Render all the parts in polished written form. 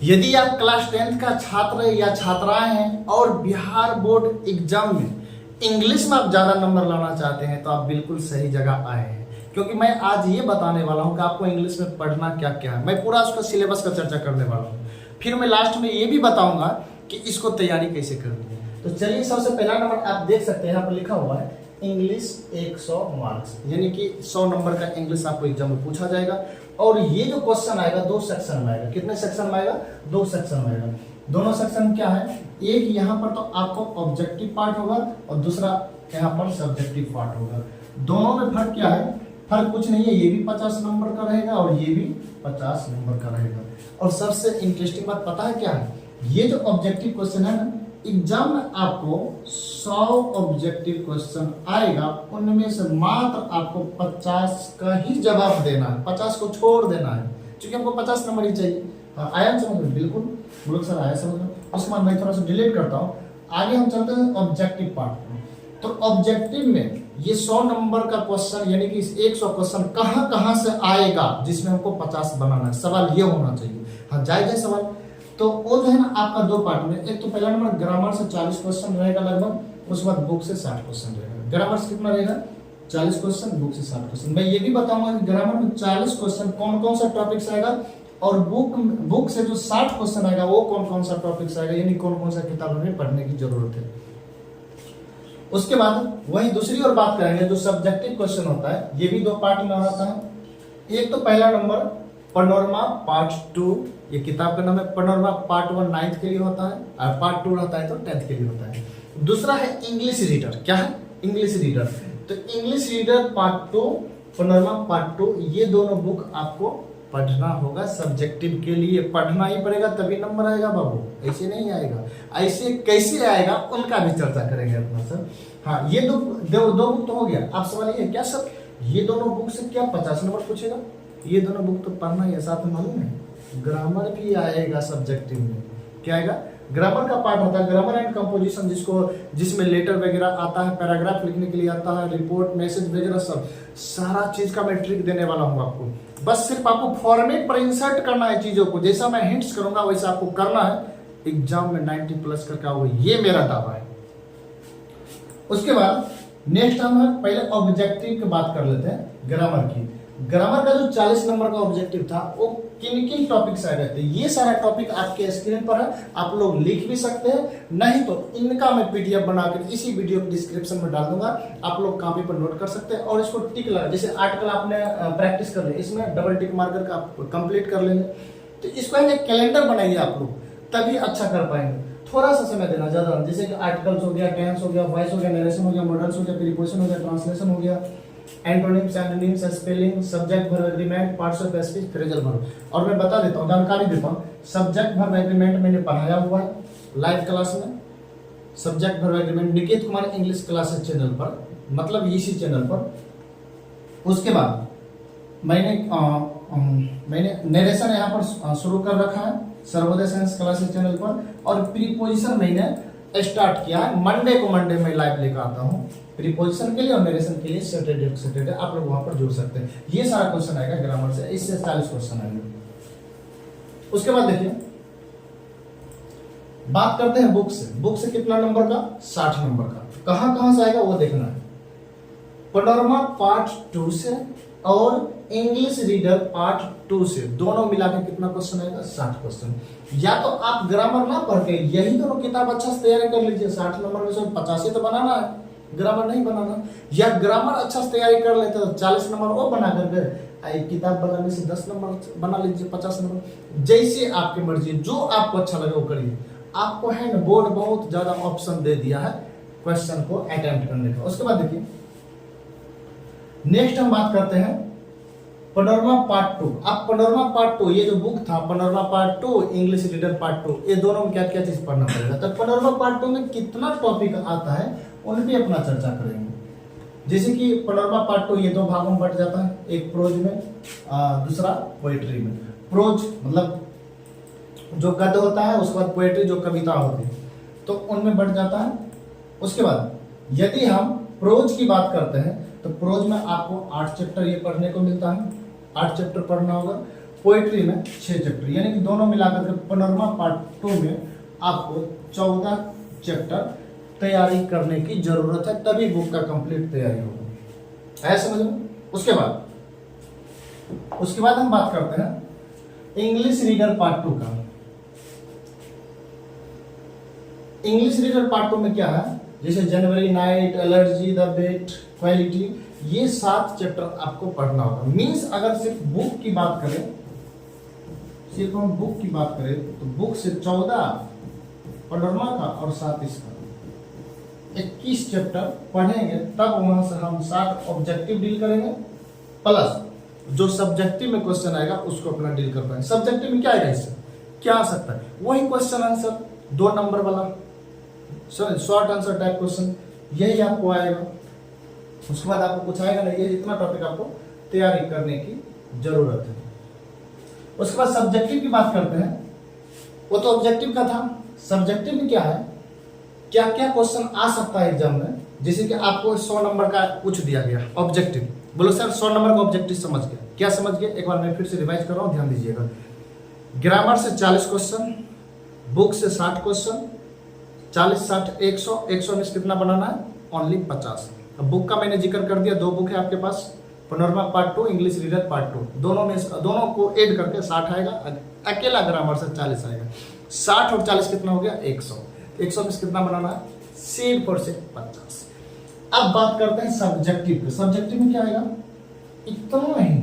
यदि आप class 10th का छात्र या छात्राएं हैं और बिहार बोर्ड एग्जाम में इंग्लिश में आप ज़्यादा नंबर लाना चाहते हैं तो आप बिल्कुल सही जगह आए हैं, क्योंकि मैं आज ये बताने वाला हूँ कि आपको इंग्लिश में पढ़ना क्या क्या है। मैं पूरा उसका सिलेबस का चर्चा करने वाला हूँ, फिर मैं लास्ट में ये भी बताऊंगा कि इसको तैयारी कैसे करनी है। तो चलिए, सबसे पहला नंबर आप देख सकते हैं, यहाँ पर लिखा हुआ है इंग्लिश 100 मार्क्स, यानी कि 100 नंबर का इंग्लिश आपको एग्जाम में पूछा जाएगा। और ये जो क्वेश्चन आएगा 2 सेक्शन में आएगा। कितने सेक्शन में आएगा? 2 सेक्शन में आएगा। दोनों सेक्शन क्या है? एक यहाँ पर तो आपको ऑब्जेक्टिव पार्ट होगा और दूसरा यहाँ पर सब्जेक्टिव पार्ट होगा। दोनों में फर्क क्या है? फर्क कुछ नहीं है, ये भी 50 नंबर का रहेगा और ये भी 50 नंबर का रहेगा। और सबसे इंटरेस्टिंग बात पता है क्या है? ये जो ऑब्जेक्टिव क्वेश्चन है ना, एग्जाम में आपको 100 ऑब्जेक्टिव क्वेश्चन आएगा, उनमें से मात्र आपको 50 का ही जवाब देना है, 50 को छोड़ देना है, क्योंकि हमको 50 नंबर ही चाहिए। हाँ, आया समझ में? बिल्कुल मुल्क सर आया समझ में। उसके बाद मैं थोड़ा सा डिलीट करता हूँ, आगे हम चलते हैं ऑब्जेक्टिव पार्ट में। तो ऑब्जेक्टिव में ये 100 नंबर का क्वेश्चन, यानी कि 100 क्वेश्चन कहाँ से आएगा जिसमें हमको 50 बनाना है। सवाल ये होना चाहिए। हाँ, जायज है सवाल। तो वो जो है ना आपका 2 पार्ट में, एक तो पहला नंबर ग्रामर से 40 क्वेश्चन रहेगा लगभग, उसके बाद बुक से 60 क्वेश्चन रहेगा। ग्रामर से कितना रहेगा? 40 क्वेश्चन, बुक से 60 क्वेश्चन। मैं ये भी बताऊंगा कि ग्रामर में 40 क्वेश्चन कौन कौन सा टॉपिक्स आएगा, और बुक से जो 60 क्वेश्चन आएगा वो कौन कौन सा टॉपिक्स आएगा, यानी कौन कौन सा किताब हमें पढ़ने की जरूरत है। उसके बाद वही दूसरी और बात करेंगे, जो सब्जेक्टिव क्वेश्चन होता है, ये भी 2 पार्ट में होता है। एक तो पहला नंबर पैनोरमा पार्ट 2, ये किताब का नाम है। पैनोरमा पार्ट 1 9th के लिए होता है और पार्ट 2 रहता है तो 10th के लिए होता है। दूसरा है इंग्लिश रीडर। क्या है? English reader. तो English reader part 2, panorama part 2, ये दोनों बुक आपको पढ़ना होगा। सब्जेक्टिव के लिए पढ़ना ही पड़ेगा, तभी नंबर आएगा बाबू, ऐसे नहीं आएगा। ऐसे कैसे आएगा उनका भी चर्चा करेंगे अपना सर। हाँ, ये दो बुक तो हो गया। आप सवाल ये क्या सर, ये दोनों बुक से क्या 50 नंबर पूछेगा? ये दोनों बुक तो पढ़ना ही है, साथ में मालूम है ग्रामर भी आएगा सब्जेक्टिव में। क्या आएगा? ग्रामर का पार्ट होता है, ग्रामर एंड कंपोजिशन, जिसमें लेटर वगैरह आता है, पैराग्राफ लिखने के लिए आता है, रिपोर्ट, मैसेज वगैरह, सब सारा चीज का मैं ट्रिक देने वाला हूँ आपको। बस सिर्फ आपको फॉर्मेट पर इंसर्ट करना है चीजों को, जैसा मैं हिंट्स करूंगा वैसा आपको करना है। एग्जाम में 90+ करके आओ, ये मेरा दावा है। उसके बाद नेक्स्ट हम है, पहले ऑब्जेक्टिव की बात कर लेते हैं ग्रामर की। ग्रामर का जो 40 नंबर का ऑब्जेक्टिव था वो किन किन टॉपिक से आए थे, ये सारा टॉपिक आपके स्क्रीन पर है, आप लोग लिख भी सकते हैं, नहीं तो इनका मैं पीडीएफ बनाकर इसी वीडियो के डिस्क्रिप्शन में डाल दूंगा, आप लोग कॉपी पर नोट कर सकते हैं और इसको टिक लगा। जैसे आर्टिकल आपने प्रैक्टिस कर लिया, इसमें डबल टिक मार्कर का आप कंप्लीट कर लेंगे, तो इसको एक कैलेंडर बनाइए आप लोग, तभी अच्छा कर पाएंगे। थोड़ा सा समय देना, ज्यादा, जैसे कि आर्टिकल्स हो गया, टेंस हो गया, वॉइस हो गया, नरेशन हो गया, मॉडल्स हो गया, प्रीपोजिशन हो गया, ट्रांसलेशन हो गया, antonyms, antonyms, spelling, subject verb agreement, parts of speech, phrasal verb. और मैं बता देता हूँ, जानकारी देता हूँ, सब्जेक्ट वर्ब एग्रीमेंट मैंने पढ़ाया हुआ है लाइव क्लास में। Subject verb agreement Niket Kumar English classes channel पर, मतलब इसी चैनल पर। उसके बाद मैंने नरेशन यहाँ पर शुरू कर रखा है सर्वोदय साइंस क्लासेस चैनल पर, और प्रीपोजिशन मैंने स्टार्ट किया है। मंडे को मंडे में लाइव लेकर आता हूँ प्रीपोजिशन के लिए, और नरेशन के लिए सैटरडे आप लोग वहां पर जुड़ सकते हैं। ये सारा क्वेश्चन आएगा ग्रामर से, इससे 40 क्वेश्चन आएंगे। उसके बाद देखिए, बात करते हैं बुक से। बुक से कितना नंबर का? 60 नंबर का। कहां से आएगा वो देखना है। पैनोरमा पार्ट 2 से और इंग्लिश रीडर पार्ट 2 से, दोनों मिलाकर कितना क्वेश्चन आएगा? 60 क्वेश्चन। या तो आप ग्रामर ना पढ़ के यही दोनों किताब अच्छा से तैयारी कर लीजिए, 60 नंबर में से 50 ही तो बनाना है, ग्रामर नहीं बनाना। या ग्रामर अच्छा से तैयारी कर लेते तो 40 नंबर वो बना करके किताब बनाने से 10 नंबर बना लीजिए, 50 नंबर, जैसे आपकी मर्जी, जो आपको अच्छा लगे वो करिए। आपको है ना, बोर्ड बहुत ज्यादा ऑप्शन दे दिया है क्वेश्चन को अटेम्प्ट करने का। उसके बाद देखिए, नेक्स्ट हम बात करते हैं पैनोरमा पार्ट 2। अब पैनोरमा पार्ट 2, ये जो बुक था panorama part 2, English reader part 2, ये दोनों में क्या क्या चीज पढ़ना पड़ेगा। तो पैनोरमा पार्ट 2 में कितना टॉपिक आता है उन पे अपना चर्चा करेंगे। जैसे कि पैनोरमा पार्ट 2 ये 2 भागों में बट जाता है, एक प्रोज में, दूसरा पोएट्री में। प्रोज मतलब जो गद्य होता है, उसके बाद पोएट्री जो कविता होती है, तो उनमें बढ़ जाता है। उसके बाद यदि हम प्रोज की बात करते हैं तो प्रोज में आपको 8 चैप्टर ये पढ़ने को मिलता है, 8 चैप्टर पढ़ना होगा। पोइट्री में 6 चैप्टर, यानी कि दोनों मिलाकर के पैनोरमा पार्ट 2 में आपको 14 चैप्टर तैयारी करने की जरूरत है, तभी बुक का कंप्लीट तैयारी होगी। ऐसा समझ में। उसके बाद हम बात करते हैं इंग्लिश रीडर पार्ट 2 का। इंग्लिश रीडर पार्ट 2 में क्या है, जैसे January, night, allergy, the bet, quality, ये 7 चैप्टर आपको पढ़ना होगा। मीन्स अगर सिर्फ बुक की बात करें, सिर्फ हम बुक की बात करें तो बुक से 14 पैनोरमा का और 7 इसका 21 चैप्टर पढ़ेंगे, तब वहां से हम 7 ऑब्जेक्टिव डील करेंगे, प्लस जो सब्जेक्टिव में क्वेश्चन आएगा उसको अपना डील कर पाएंगे। सब्जेक्टिव में क्या आएगा, इससे क्या आ सकता है, वही क्वेश्चन आंसर 2 नंबर वाला शॉर्ट आंसर टाइप क्वेश्चन, यही आपको आएगा। उसके बाद आपको कुछ आएगा नहीं, ये इतना टॉपिक आपको तैयारी करने की जरूरत है। उसके बाद सब्जेक्टिव की बात करते हैं, वो तो ऑब्जेक्टिव का था। सब्जेक्टिव में क्या है, क्या क्या क्वेश्चन आ सकता है एग्जाम में, जैसे कि आपको 100 नंबर का पूछ दिया गया ऑब्जेक्टिव, बोलो सर 100 नंबर का ऑब्जेक्टिव समझ गया, क्या समझ गए, एक बार मैं फिर से रिवाइज कर रहा हूँ, ध्यान दीजिएगा। ग्रामर से 40 क्वेश्चन, बुक से 60 क्वेश्चन, 40, 60, 100, 100 में कितना बनाना है, ओनली 50। अब बुक का मैंने जिक्र कर दिया, 2 बुक है आपके पास, panorama part 2, English reader part 2, दोनों को ऐड करके 60 आएगा, अकेला ग्रामर से 40 आएगा। 60 और 40 कितना हो गया, 100। 100 में कितना बनाना है, सेम फॉर से 50। अब बात करते हैं सब्जेक्टिव पे। सब्जेक्टिव में क्या आएगा, इतना ही,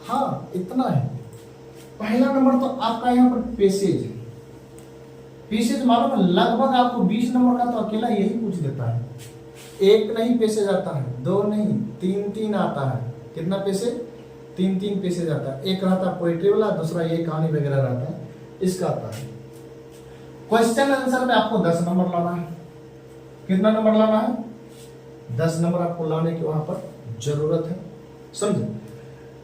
हाँ इतना है। पहला नंबर तो आपका यहाँ पर पेसेज है। पेसेज मालूम है, लगभग आपको 20 नंबर का तो अकेला यही पूछ देता है। एक नहीं पेसेज आता है, 2 नहीं, 3 आता है। कितना पेसेज, 3 पेसेज आता है। एक रहता है पोइट्री वाला, दूसरा ये कहानी वगैरह रहता है, इसका आता है। क्वेश्चन आंसर में आपको 10 नंबर लाना है। कितना नंबर लाना है, 10 नंबर आपको लाने की वहां पर जरूरत है, समझे।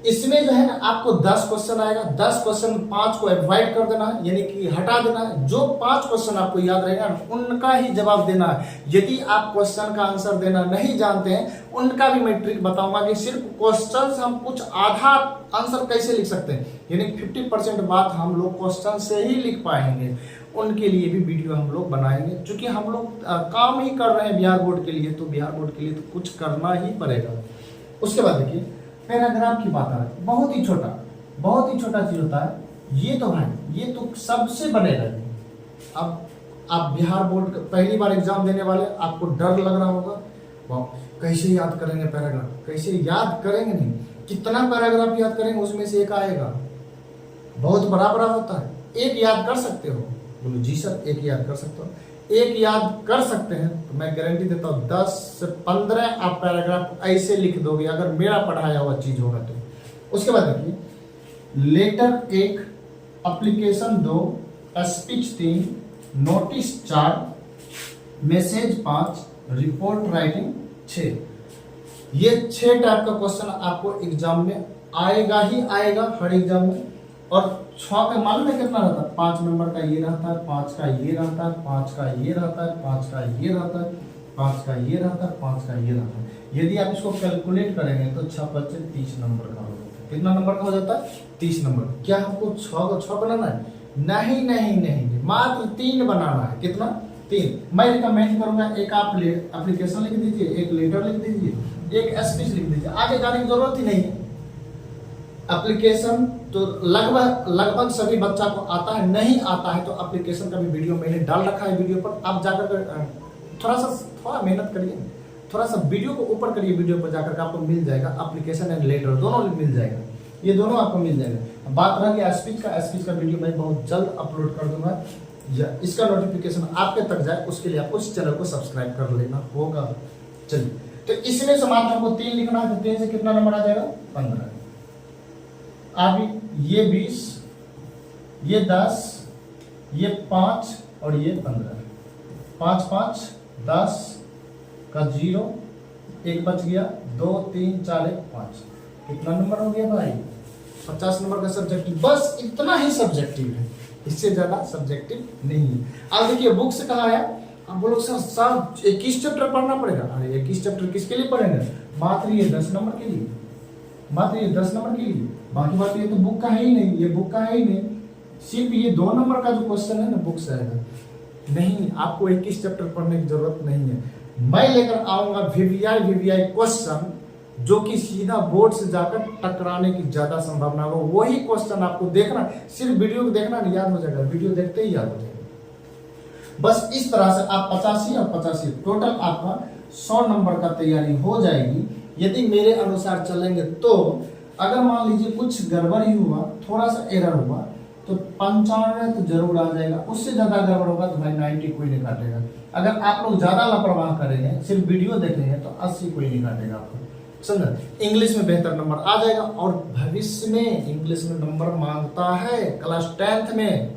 इसमें जो है ना आपको 10 क्वेश्चन आएगा, 10 क्वेश्चन 5 को अवॉइड कर देना है, यानी कि हटा देना है। जो 5 क्वेश्चन आपको याद रहेगा उनका ही जवाब देना है। यदि आप क्वेश्चन का आंसर देना नहीं जानते हैं, उनका भी मैं ट्रिक बताऊंगा कि सिर्फ क्वेश्चन से हम कुछ आधा आंसर कैसे लिख सकते हैं, यानी 50% बात हम लोग क्वेश्चन से ही लिख पाएंगे। उनके लिए भी वीडियो हम लोग बनाएंगे, क्योंकि हम लोग काम ही कर रहे हैं बिहार बोर्ड के लिए, तो बिहार बोर्ड के लिए तो कुछ करना ही पड़ेगा। उसके बाद देखिए पैराग्राफ की बात आ रही है, बहुत ही छोटा चीज होता है ये, तो भाई ये तो सबसे बनेगा। अब आप बिहार बोर्ड पहली बार एग्जाम देने वाले, आपको डर लग रहा होगा, वाह कैसे याद करेंगे पैराग्राफ, कैसे याद करेंगे, नहीं कितना पैराग्राफ याद करेंगे, उसमें से एक आएगा, बहुत बड़ा होता है। एक याद कर सकते हो, बोलो जी सर एक याद कर सकते हो। एक याद कर सकते हैं तो मैं गारंटी देता हूँ 10 से 15 आप पैराग्राफ ऐसे लिख दोगे, अगर मेरा पढ़ाया हुआ चीज होगा तो। उसके बाद देखिए letter 1, application 2, speech 3, notice 4, message 5, report writing 6। ये 6 टाइप का क्वेश्चन आपको एग्जाम में आएगा ही आएगा, हर एग्जाम में। और 6 का मालूम है कितना रहता है, 5 नंबर का ये रहता है, 5 का ये रहता है, 5 का ये रहता है, 5 का ये रहता है, 5 का ये रहता है, 5 का ये रहता है। यदि आप इसको कैलकुलेट करेंगे तो 6 बच्चे 30 नंबर का हो जाता है। कितना नंबर का हो जाता है, 30 नंबर। क्या हमको 6 को 6 बनाना है, नहीं, मात्र 3 बनाना है। कितना, 3। मैं रिकमेंड करूंगा, एक आप एप्लीकेशन लिख दीजिए, एक लेटर लिख दीजिए, एक स्पीच लिख दीजिए, आगे जाने की जरूरत ही नहीं है। एप्लीकेशन तो लगभग सभी बच्चा को आता है, नहीं आता है तो एप्लीकेशन का भी वीडियो मैंने डाल रखा है वीडियो पर, आप जाकर थोड़ा मेहनत करिए, थोड़ा सा वीडियो को ऊपर करिए, वीडियो पर जाकर आपको मिल जाएगा। एप्लीकेशन एंड लेटर दोनों मिल जाएगा, ये दोनों आपको मिल जाएगा। बात रह गया स्पीच का वीडियो मैं बहुत जल्द अपलोड कर दूंगा, इसका नोटिफिकेशन आपके तक जाए उसके लिए आपको इस चैनल को सब्सक्राइब कर लेना होगा। चलिए, तो इसमें से मात्र हमको 3 लिखना है, तो 3 से कितना नंबर आ जाएगा, 15। अभी ये 20, ये 10, ये 5 और ये 15। 5 5 10 का 0, 1 बच गया, 2 3 4 1 5। कितना नंबर हो गया भाई, 50 नंबर का सब्जेक्टिव। बस इतना ही सब्जेक्टिव है, इससे ज्यादा सब्जेक्टिव नहीं है। अब देखिए बुक से कहा है, अब बोलो सर 21 चैप्टर पढ़ना पड़ेगा। अरे 21 चैप्टर किसके लिए पढ़ेंगे, मात्र ये 10 नंबर के लिए। बात ये 10 नंबर के लिए, बाकी बात ये तो बुक का है ही नहीं, ये बुक का है ही नहीं। सिर्फ ये 2 नंबर का जो क्वेश्चन है ना बुक से आएगा। नहीं, आपको 21 चैप्टर पढ़ने की जरूरत नहीं है। मैं लेकर आऊंगा वीवीआई क्वेश्चन जो कि सीधा बोर्ड से जाकर टकराने की ज्यादा संभावना हो। वही क्वेश्चन आपको देखना, सिर्फ वीडियो को देखना नहीं, याद हो जाएगा, वीडियो देखते ही याद हो जाएगा। बस इस तरह से आप 85 और 85 टोटल आपका 100 नंबर का तैयारी हो जाएगी यदि मेरे अनुसार चलेंगे। तो अगर मान लीजिए कुछ गड़बड़ ही हुआ, थोड़ा सा एरर हुआ, तो 95 तो जरूर आ जाएगा। उससे ज्यादा गड़बड़ होगा तो भाई 90 कोई नहीं काटेगा। अगर आप लोग ज्यादा लापरवाह करेंगे, सिर्फ वीडियो देखेंगे, तो 80 कोई नहीं काटेगा आपको, समझा। इंग्लिश में बेहतर नंबर आ जाएगा। और भविष्य में इंग्लिश में नंबर मांगता है क्लास 10th में।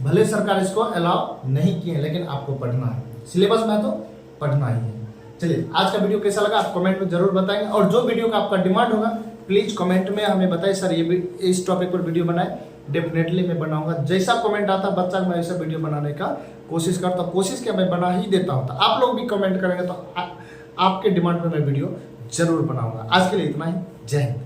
भले सरकार इसको अलाउ नहीं किए, लेकिन आपको पढ़ना है, सिलेबस में तो पढ़ना ही है। चलिए, आज का वीडियो कैसा लगा आप कमेंट में जरूर बताएंगे। और जो वीडियो का आपका डिमांड होगा प्लीज कमेंट में हमें बताइए, सर ये इस टॉपिक पर वीडियो बनाए। डेफिनेटली मैं बनाऊंगा, जैसा कमेंट आता है बच्चा मैं ऐसा वीडियो बनाने का कोशिश करता हूँ। कोशिश क्या, मैं बना ही देता हूँ। तो आप लोग भी कमेंट करेंगे तो आपके डिमांड पर मैं वीडियो जरूर बनाऊंगा। आज के लिए इतना ही, जय हिंद।